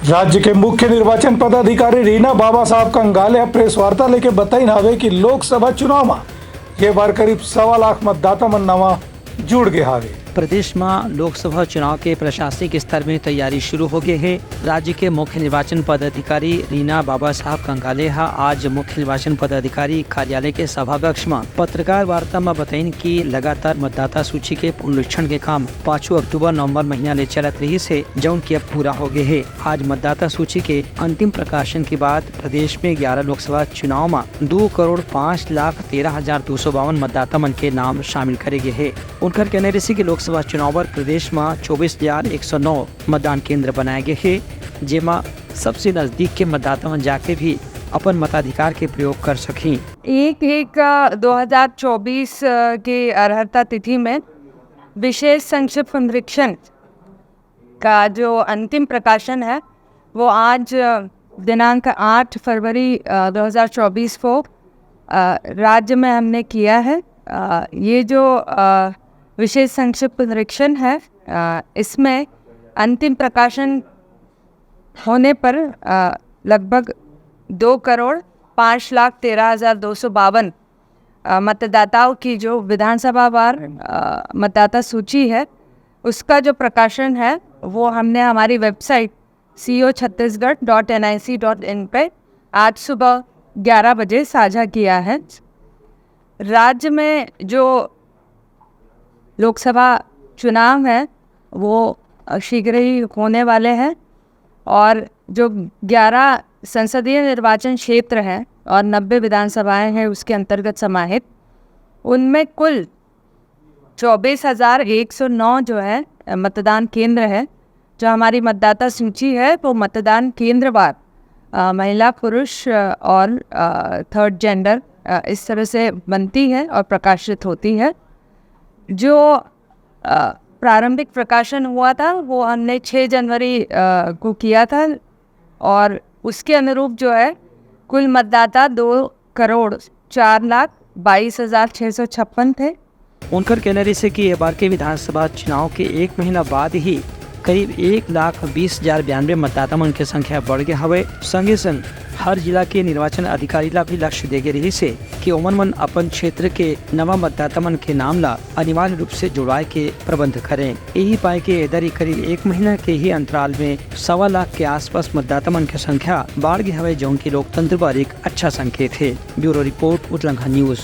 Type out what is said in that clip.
राज्य के मुख्य निर्वाचन पदाधिकारी रीना बाबा साहब कंगाले प्रेस वार्ता लेके बताई नावे कि लोकसभा चुनाव में ये बार करीब 1.25 लाख मतदाता मन नवा जुड़ गए हावे। प्रदेश में लोकसभा चुनाव के प्रशासनिक स्तर में तैयारी शुरू हो गई है। राज्य के मुख्य निर्वाचन पदाधिकारी रीना बाबा साहब कंगाले आज मुख्य निर्वाचन पदाधिकारी कार्यालय के सभाकक्ष में पत्रकार वार्ता में बताइन कि लगातार मतदाता सूची के पुनरीक्षण के काम 5 अक्टूबर नवंबर महीना ले चलत रही से जौन की अब पूरा हो गए है। आज मतदाता सूची के अंतिम प्रकाशन के बाद प्रदेश में 11 लोकसभा चुनाव में 2,05,13,252 मतदाता मन के नाम शामिल करे गए है। उनकर कहने रही कि लोकसभा चुनाव पर प्रदेश में 24,109 मतदान केंद्र बनाए गए हैं, जेमा सबसे नजदीक के मतदाता मन जाके भी अपन मताधिकार के प्रयोग कर सकें। 1/1/2024 के अर्हता तिथि में विशेष संक्षिप्त पुनरीक्षण का जो अंतिम प्रकाशन है वो आज दिनांक 8 फरवरी 2024 को राज्य में हमने किया है। ये जो विशेष संक्षिप्त पुनरीक्षण है इसमें अंतिम प्रकाशन होने पर लगभग 2,05,13,252 मतदाताओं की जो विधानसभा वार मतदाता सूची है उसका जो प्रकाशन है वो हमने हमारी वेबसाइट co.chhattisgarh.nic.in पे आज सुबह 11 बजे साझा किया है। राज्य में जो लोकसभा चुनाव है वो शीघ्र ही होने वाले हैं और जो 11 संसदीय निर्वाचन क्षेत्र हैं और 90 विधानसभाएं हैं उसके अंतर्गत समाहित, उनमें कुल 24,109 जो है मतदान केंद्र है। जो हमारी मतदाता सूची है वो मतदान केंद्रवार महिला पुरुष और थर्ड जेंडर इस तरह से बनती है और प्रकाशित होती है। जो प्रारंभिक प्रकाशन हुआ था वो हमने 6 जनवरी को किया था और उसके अनुरूप जो है कुल मतदाता 2,04,22,656 थे। उनकर कहने से कि ये बार के विधानसभा चुनाव के 1 महीना बाद ही करीब 1,20,092 मतदाता मन के संख्या बढ़ गया हवे। संगे संग हर जिला के निर्वाचन अधिकारी ला भी लक्ष्य दे रही से कि ओमन मन अपन क्षेत्र के नवा मतदाता मन के नाम ला अनिवार्य रूप से जुड़वाए के प्रबंध करें। यही पाए के इधर करीब 1 महीना के ही अंतराल में 1.25 लाख के आसपास मतदाता मन की संख्या बढ़ गई हवे, जो उनकी लोकतंत्र पर एक अच्छा संकेत है। ब्यूरो रिपोर्ट उतलंघा न्यूज।